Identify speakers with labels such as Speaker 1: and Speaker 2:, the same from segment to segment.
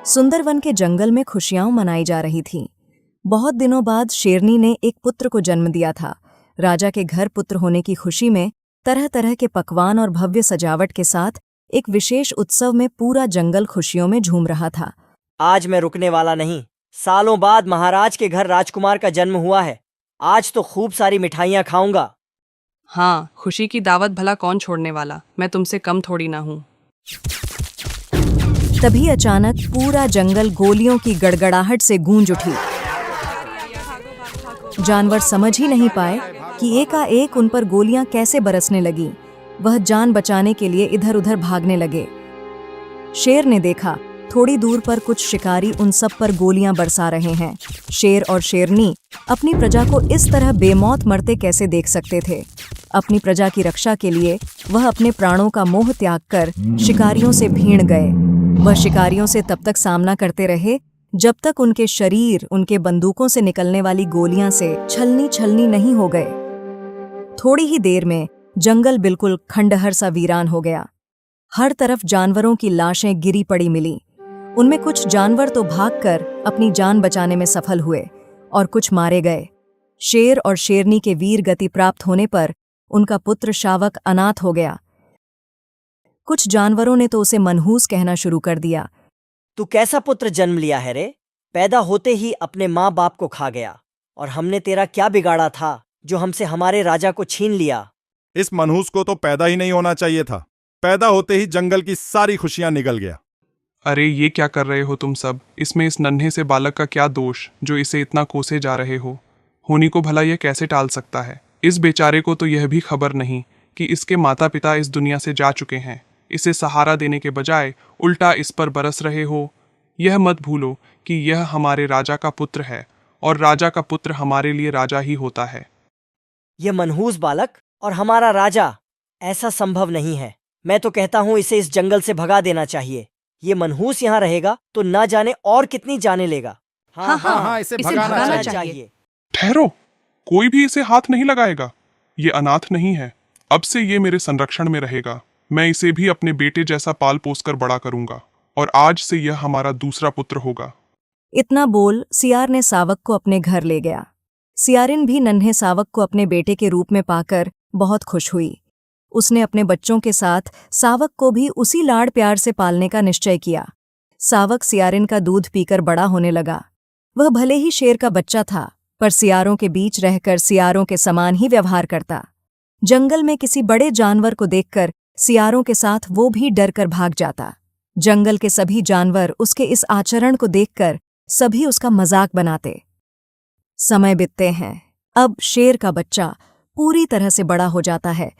Speaker 1: सुंदरवन के जंगल में खुशियां मनाई जा रही थीं। बहुत दिनों बाद शेरनी ने एक पुत्र को जन्म दिया था। राजा के घर पुत्र होने की खुशी में तरह तरह के पकवान और भव्य सजावट के साथ एक विशेष उत्सव में पूरा जंगल खुशियों में झूम रहा था।
Speaker 2: आज मैं रुकने वाला नहीं। सालों बाद महाराज के घर राजकुमार का जन्म हुआ है। आज तो खूब सारी मिठाइयाँ खाऊंगा।
Speaker 3: हाँ, खुशी की दावत भला कौन छोड़ने वाला। मैं तुमसे कम थोड़ी ना हूँ।
Speaker 1: तभी अचानक पूरा जंगल गोलियों की गड़गड़ाहट से गूंज उठी। जानवर समझ ही नहीं पाए कि एकाएक उन पर गोलियां कैसे बरसने लगीं। वह जान बचाने के लिए इधर उधर भागने लगे। शेर ने देखा थोड़ी दूर पर कुछ शिकारी उन सब पर गोलियां बरसा रहे हैं। शेर और शेरनी अपनी प्रजा को इस तरह बेमौत मरते कैसे देख सकते थे। अपनी प्रजा की रक्षा के लिए वह अपने प्राणों का मोह त्याग कर शिकारियों से भीड़ गए। वह शिकारियों से तब तक सामना करते रहे जब तक उनके शरीर उनके बंदूकों से निकलने वाली गोलियां से छलनी छलनी नहीं हो गए। थोड़ी ही देर में जंगल बिल्कुल खंडहर सा वीरान हो गया। हर तरफ जानवरों की लाशें गिरी पड़ी मिली। उनमें कुछ जानवर तो भागकर अपनी जान बचाने में सफल हुए और कुछ मारे गए। शेर और शेरनी के वीर गति प्राप्त होने पर उनका पुत्र शावक अनाथ हो गया। कुछ जानवरों ने तो उसे मनहूस कहना शुरू कर दिया।
Speaker 2: तू कैसा पुत्र जन्म लिया है रे? पैदा होते ही अपने माँ बाप को खा गया। और हमने तेरा क्या बिगाड़ा था जो हमसे हमारे राजा को छीन लिया?
Speaker 4: इस मनहूस को तो पैदा ही नहीं होना चाहिए था। पैदा होते ही जंगल की सारी खुशियां निगल गया।
Speaker 5: अरे ये क्या कर रहे हो तुम सब? इसमें इस नन्हे से बालक का क्या दोष जो इसे इतना कोसे जा रहे हो? होनी को भला यह कैसे टाल सकता है? इस बेचारे को तो यह भी खबर नहीं कि इसके माता पिता इस दुनिया से जा चुके हैं। इसे सहारा देने के बजाय उल्टा इस पर बरस रहे हो। यह मत भूलो कि यह हमारे राजा का पुत्र है और राजा का पुत्र हमारे लिए राजा ही होता है।
Speaker 2: यह मनहूस बालक और हमारा राजा? ऐसा संभव नहीं है। मैं तो कहता हूँ इसे इस जंगल से भगा देना चाहिए। ये मनहूस यहाँ रहेगा तो ना जाने और कितनी जाने लेगा।
Speaker 4: हाँ, इसे भगाना
Speaker 2: चाहिए।
Speaker 5: ठहरो, कोई भी इसे हाथ नहीं लगाएगा। ये अनाथ नहीं है। अब से ये मेरे संरक्षण में रहेगा। मैं इसे भी अपने बेटे जैसा पाल पोस कर बड़ा करूंगा और आज से यह हमारा दूसरा पुत्र होगा।
Speaker 1: इतना बोल सियार ने सावक को अपने घर ले गया। सियारिन भी नन्हे सावक को अपने बेटे के रूप में पाकर बहुत खुश हुई। उसने अपने बच्चों के साथ सावक को भी उसी लाड़ प्यार से पालने का निश्चय किया। सावक सियारिन का दूध पीकर बड़ा होने लगा। वह भले ही शेर का बच्चा था, पर सियारों के बीच रहकर सियारों के समान ही व्यवहार करता। जंगल में किसी बड़े जानवर को देखकर सियारों के साथ वो भी डर कर भाग जाता। जंगल के सभी जानवर उसके इस आचरण को देखकर सभी उसका मजाक बनाते। समय बीतते हैं। अब शेर का बच्चा पूरी तरह से बड़ा हो जाता है।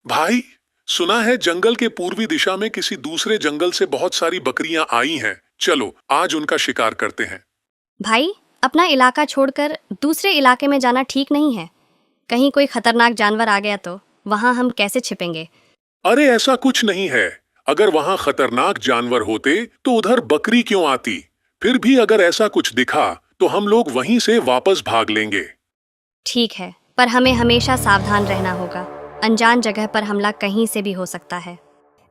Speaker 6: भाई, सुना है जंगल के पूर्वी दिशा में किसी दूसरे जंगल से बहुत सारी बकरियां आई हैं। चलो आज उनका शिकार करते हैं।
Speaker 7: भाई, अपना इलाका छोड़कर दूसरे इलाके में जाना ठीक नहीं है। कहीं कोई खतरनाक जानवर आ गया तो वहां हम कैसे छिपेंगे?
Speaker 6: अरे ऐसा कुछ नहीं है। अगर वहां खतरनाक जानवर होते तो उधर बकरी क्यों आती? फिर भी अगर ऐसा कुछ दिखा तो हम लोग वहीं से वापस भाग लेंगे।
Speaker 7: ठीक है, पर हमें हमेशा सावधान रहना होगा। अनजान जगह पर हमला कहीं से भी हो सकता है।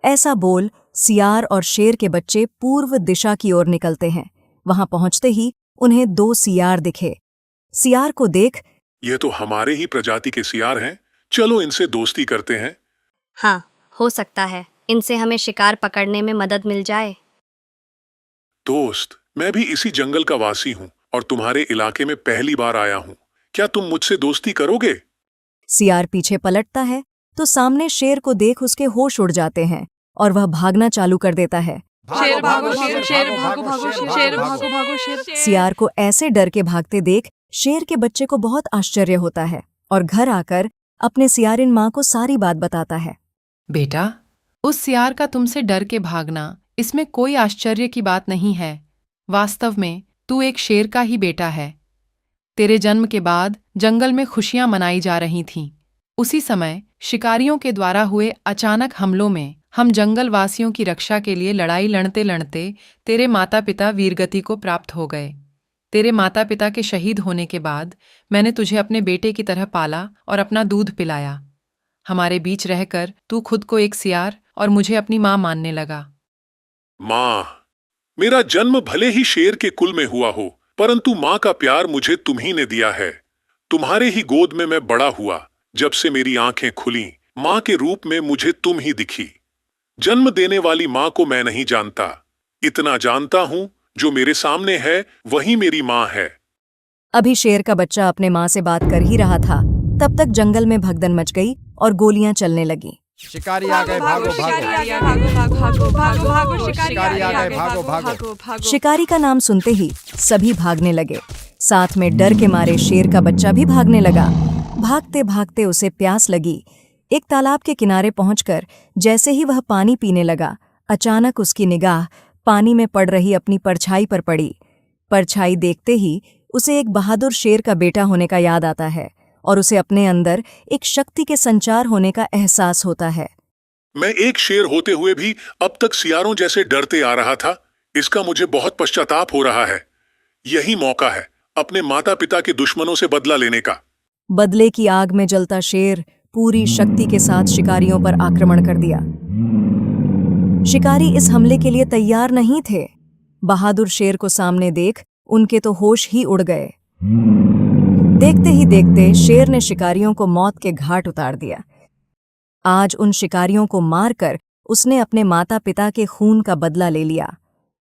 Speaker 1: ऐसा बोल सियार और शेर के बच्चे पूर्व दिशा की ओर निकलते हैं। वहां पहुंचते ही उन्हें दो सियार दिखे। सियार को देख,
Speaker 6: ये तो हमारे ही प्रजाति के सियार हैं। चलो इनसे दोस्ती करते हैं।
Speaker 7: हाँ, हो सकता है इनसे हमें शिकार पकड़ने में मदद मिल जाए।
Speaker 6: दोस्त, मैं भी इसी जंगल का वासी हूँ और तुम्हारे इलाके में पहली बार आया हूँ। क्या तुम मुझसे दोस्ती करोगे?
Speaker 1: सियार पीछे पलटता है तो सामने शेर को देख उसके होश उड़ जाते हैं और वह भागना चालू कर देता है।
Speaker 3: शेर भागो, शेर, शेर भागो, भागो, शेर भागो, भागो, शेर।
Speaker 1: सियार को ऐसे डर के भागते देख शेर के बच्चे को बहुत आश्चर्य होता है और घर आकर अपने सियारिन माँ को सारी बात बताता है।
Speaker 8: बेटा, उस सियार का तुमसे डर के भागना, इसमें कोई आश्चर्य की बात नहीं है। वास्तव में तू एक शेर का ही बेटा है। तेरे जन्म के बाद जंगल में खुशियां मनाई जा रही थीं। उसी समय शिकारियों के द्वारा हुए अचानक हमलों में हम जंगल वासियों की रक्षा के लिए लड़ाई लड़ते लड़ते तेरे माता पिता वीरगति को प्राप्त हो गए। तेरे माता पिता के शहीद होने के बाद मैंने तुझे अपने बेटे की तरह पाला और अपना दूध पिलाया। हमारे बीच रहकर तू खुद को एक सियार और मुझे अपनी माँ मानने लगा।
Speaker 6: माँ, मेरा जन्म भले ही शेर के कुल में हुआ हो, परंतु माँ का प्यार मुझे तुम ही ने दिया है। तुम्हारे ही गोद में मैं बड़ा हुआ। जब से मेरी आंखें खुली, माँ के रूप में मुझे तुम ही दिखी। जन्म देने वाली माँ को मैं नहीं जानता, इतना जानता हूँ जो मेरे सामने है वही मेरी माँ है।
Speaker 1: अभी शेर का बच्चा अपने माँ से बात कर ही रहा था, तब तक जंगल में भगदड़ मच गई और गोलियां चलने लगी।
Speaker 9: शिकारी आ गए, भागो भागो। शिकारी आ गए, भागो भागो।
Speaker 1: शिकारी का नाम सुनते ही सभी भागने लगे। साथ में डर के मारे शेर का बच्चा भी भागने लगा। भागते भागते उसे प्यास लगी। एक तालाब के किनारे पहुंचकर जैसे ही वह पानी पीने लगा, अचानक उसकी निगाह पानी में पड़ रही अपनी परछाई पर पड़ी। परछाई देखते ही उसे एक बहादुर शेर का बेटा होने का याद आता है और उसे अपने अंदर एक शक्ति के संचार होने का एहसास होता है।
Speaker 6: मैं एक शेर होते हुए भी अब तक सियारों जैसे डरते आ रहा था। इसका मुझे बहुत पश्चाताप हो रहा है। यही मौका है अपने माता पिता के दुश्मनों से बदला लेने का।
Speaker 1: बदले की आग में जलता शेर पूरी शक्ति के साथ शिकारियों पर आक्रमण कर दिया। शिकारी इस हमले के लिए तैयार नहीं थे। बहादुर शेर को सामने देख उनके तो होश ही उड़ गए। देखते ही देखते शेर ने शिकारियों को मौत के घाट उतार दिया। आज उन शिकारियों को मारकर उसने अपने माता पिता के खून का बदला ले लिया।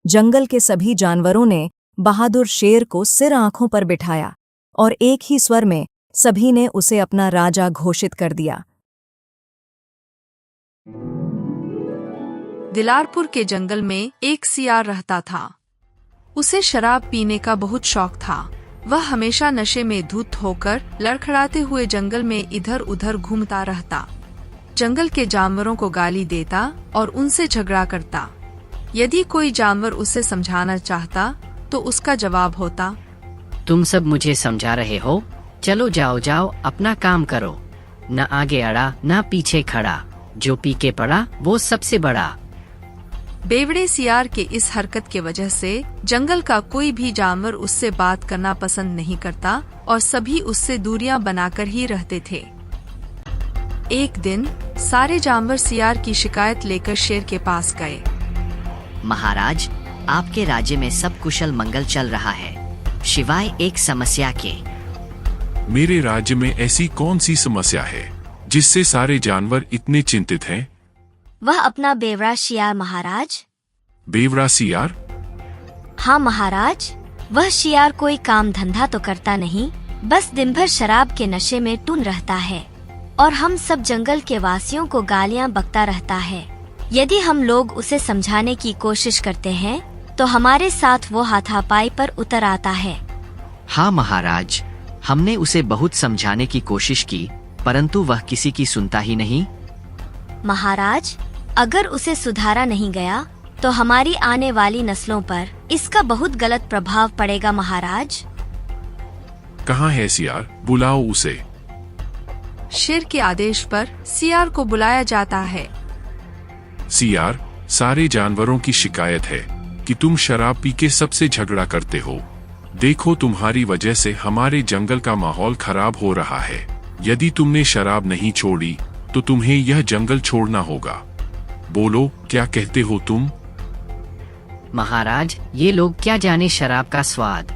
Speaker 1: जंगल के सभी जानवरों ने बहादुर शेर को सिर आंखों पर बिठाया और एक ही स्वर में सभी ने उसे अपना राजा घोषित कर दिया।
Speaker 10: दिलारपुर के जंगल में एक सियार रहता था। उसे शराब पीने का बहुत शौक था। वह हमेशा नशे में धुत होकर लड़खड़ाते हुए जंगल में इधर उधर घूमता रहता। जंगल के जानवरों को गाली देता और उनसे झगड़ा करता। यदि कोई जानवर उसे समझाना चाहता तो उसका जवाब होता,
Speaker 11: तुम सब मुझे समझा रहे हो, चलो जाओ जाओ अपना काम करो। न आगे अड़ा न पीछे खड़ा, जो पी के पड़ा वो सबसे बड़ा।
Speaker 10: बेवड़े सियार के इस हरकत के वजह से जंगल का कोई भी जानवर उससे बात करना पसंद नहीं करता और सभी उससे दूरियां बनाकर ही रहते थे। एक दिन सारे जानवर सियार की शिकायत लेकर शेर के पास गए।
Speaker 11: महाराज, आपके राज्य में सब कुशल मंगल चल रहा है, सिवाय एक समस्या के।
Speaker 6: मेरे राज्य में ऐसी कौन सी समस्या है जिससे सारे जानवर इतने चिंतित हैं?
Speaker 12: वह अपना बेवड़ा शियार महाराज।
Speaker 6: बेवड़ा सियार?
Speaker 12: हाँ महाराज, वह शियार कोई काम धंधा तो करता नहीं, बस दिन भर शराब के नशे में टुन रहता है और हम सब जंगल के वासियों को गालियाँ बकता रहता है। यदि हम लोग उसे समझाने की कोशिश करते हैं तो हमारे साथ वो हाथापाई पर उतर आता है।
Speaker 11: हाँ महाराज, हमने उसे बहुत समझाने की कोशिश की, परंतु वह किसी की सुनता ही नहीं।
Speaker 12: महाराज, अगर उसे सुधारा नहीं गया तो हमारी आने वाली नस्लों पर इसका बहुत गलत प्रभाव पड़ेगा महाराज।
Speaker 6: कहाँ है सियार? बुलाओ उसे।
Speaker 10: शेर के आदेश पर सियार को बुलाया जाता है।
Speaker 6: सियार, सारे जानवरों की शिकायत है कि तुम शराब पी के सबसे झगड़ा करते हो। देखो, तुम्हारी वजह से हमारे जंगल का माहौल खराब हो रहा है। यदि तुमने शराब नहीं छोड़ी तो तुम्हें यह जंगल छोड़ना होगा। बोलो, क्या कहते हो तुम?
Speaker 11: महाराज, ये लोग क्या जाने शराब का स्वाद।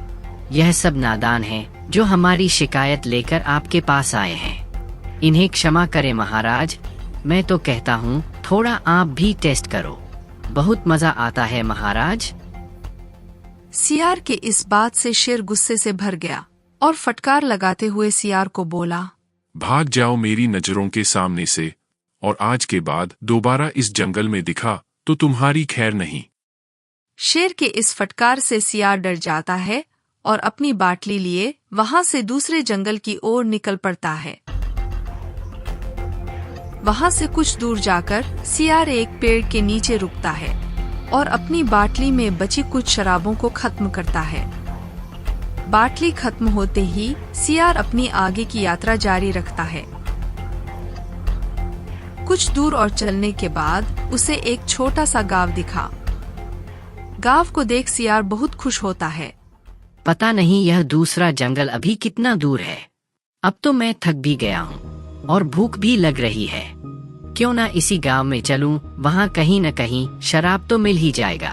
Speaker 11: यह सब नादान हैं जो हमारी शिकायत लेकर आपके पास आए हैं। इन्हें क्षमा करें महाराज। मैं तो कहता हूँ थोड़ा आप भी टेस्ट करो, बहुत मजा आता है महाराज।
Speaker 10: सियार के इस बात से शेर गुस्से से भर गया और फटकार लगाते हुए सियार को बोला,
Speaker 6: भाग जाओ मेरी नजरों के सामने से, और आज के बाद दोबारा इस जंगल में दिखा तो तुम्हारी खैर नहीं।
Speaker 10: शेर के इस फटकार से सियार डर जाता है और अपनी बाटली लिए वहां से दूसरे जंगल की ओर निकल पड़ता है। वहां से कुछ दूर जाकर सियार एक पेड़ के नीचे रुकता है और अपनी बाटली में बची कुछ शराबों को खत्म करता है। बाटली खत्म होते ही सियार अपनी आगे की यात्रा जारी रखता है। कुछ दूर और चलने के बाद उसे एक छोटा सा गांव दिखा। गांव को देख सियार बहुत खुश होता है।
Speaker 11: पता नहीं यह दूसरा जंगल अभी कितना दूर है। अब तो मैं थक भी गया हूँ और भूख भी लग रही है। क्यों ना इसी गांव में चलूं, वहां कहीं न कहीं शराब तो मिल ही जाएगा।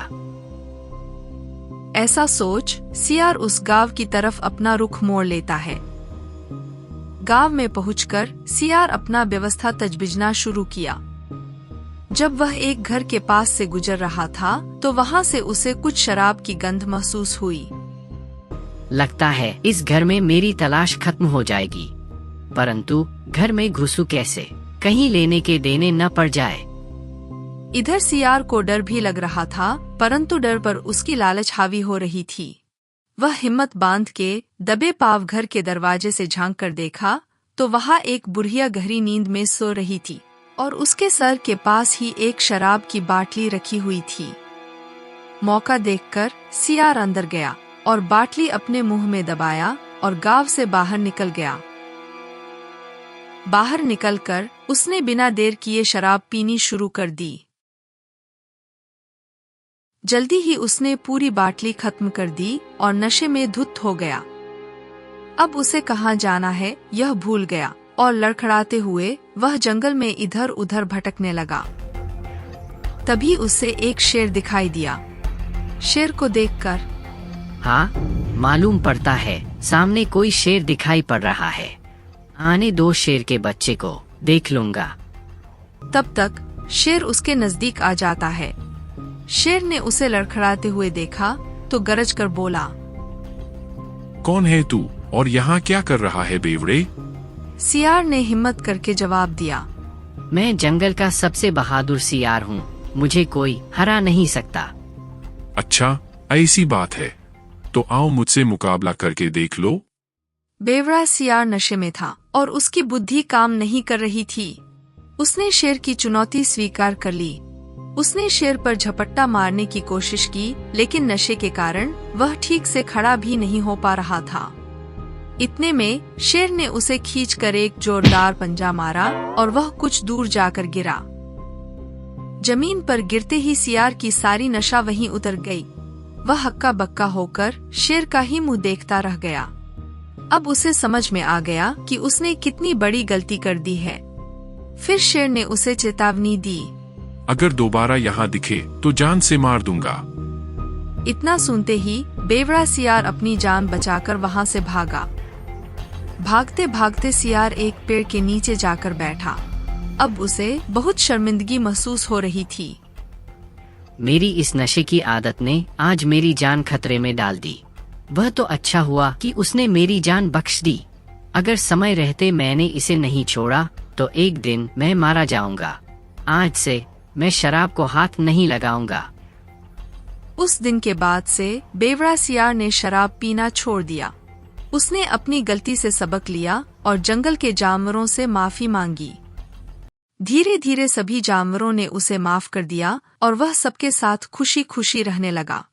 Speaker 10: ऐसा सोच सियार उस गांव की तरफ अपना रुख मोड़ लेता है। गांव में पहुंचकर सियार अपना व्यवस्था तजबीजना शुरू किया। जब वह एक घर के पास से गुजर रहा था तो वहां से उसे कुछ शराब की गंध महसूस हुई।
Speaker 11: लगता है इस घर में मेरी तलाश खत्म हो जाएगी, परंतु घर में घुसूं कैसे, कहीं लेने के देने न पड़ जाए।
Speaker 10: इधर सियार को डर भी लग रहा था, परंतु डर पर उसकी लालच हावी हो रही थी। वह हिम्मत बांध के दबे पाव घर के दरवाजे से झांक कर देखा तो वहां एक बुढ़िया गहरी नींद में सो रही थी और उसके सर के पास ही एक शराब की बाटली रखी हुई थी। मौका देखकर सियार अंदर गया और बाटली अपने मुंह में दबाया और गांव से बाहर निकल गया। बाहर निकलकर उसने बिना देर किए शराब पीनी शुरू कर दी। जल्दी ही उसने पूरी बाटली खत्म कर दी और नशे में धुत हो गया। अब उसे कहाँ जाना है यह भूल गया और लड़खड़ाते हुए वह जंगल में इधर उधर भटकने लगा। तभी उसे एक शेर दिखाई दिया। शेर को देखकर,
Speaker 11: हाँ, मालूम पड़ता है सामने कोई शेर दिखाई पड़ रहा है। आने दो शेर के बच्चे को, देख लूंगा।
Speaker 10: तब तक शेर उसके नजदीक आ जाता है। शेर ने उसे लड़खड़ाते हुए देखा तो गरज कर बोला,
Speaker 6: कौन है तू और यहाँ क्या कर रहा है बेवड़े?
Speaker 10: सियार ने हिम्मत करके जवाब दिया,
Speaker 11: मैं जंगल का सबसे बहादुर सियार हूँ, मुझे कोई हरा नहीं सकता।
Speaker 6: अच्छा, ऐसी बात है तो आओ मुझसे मुकाबला करके देख लो।
Speaker 10: बेवड़ा सियार नशे में था और उसकी बुद्धि काम नहीं कर रही थी। उसने शेर की चुनौती स्वीकार कर ली। उसने शेर पर झपट्टा मारने की कोशिश की, लेकिन नशे के कारण वह ठीक से खड़ा भी नहीं हो पा रहा था। इतने में शेर ने उसे खींचकर एक जोरदार पंजा मारा और वह कुछ दूर जाकर गिरा। जमीन पर गिरते ही सियार की सारी नशा वहीं उतर गई। वह हक्का बक्का होकर शेर का ही मुंह देखता रह गया। अब उसे समझ में आ गया कि उसने कितनी बड़ी गलती कर दी है। फिर शेर ने उसे चेतावनी दी,
Speaker 6: अगर दोबारा यहाँ दिखे तो जान से मार दूंगा।
Speaker 10: इतना सुनते ही बेवड़ा सियार अपनी जान बचाकर वहाँ से भागा। भागते भागते सियार एक पेड़ के नीचे जाकर बैठा। अब उसे बहुत शर्मिंदगी महसूस हो रही थी।
Speaker 11: मेरी इस नशे की आदत ने आज मेरी जान खतरे में डाल दी। वह तो अच्छा हुआ कि उसने मेरी जान बख्श दी। अगर समय रहते मैंने इसे नहीं छोड़ा तो एक दिन मैं मारा जाऊंगा। आज से मैं शराब को हाथ नहीं लगाऊंगा।
Speaker 10: उस दिन के बाद से बेवड़ा सियार ने शराब पीना छोड़ दिया। उसने अपनी गलती से सबक लिया और जंगल के जानवरों से माफी मांगी। धीरे धीरे सभी जानवरों ने उसे माफ कर दिया और वह सबके साथ खुशी खुशी रहने लगा।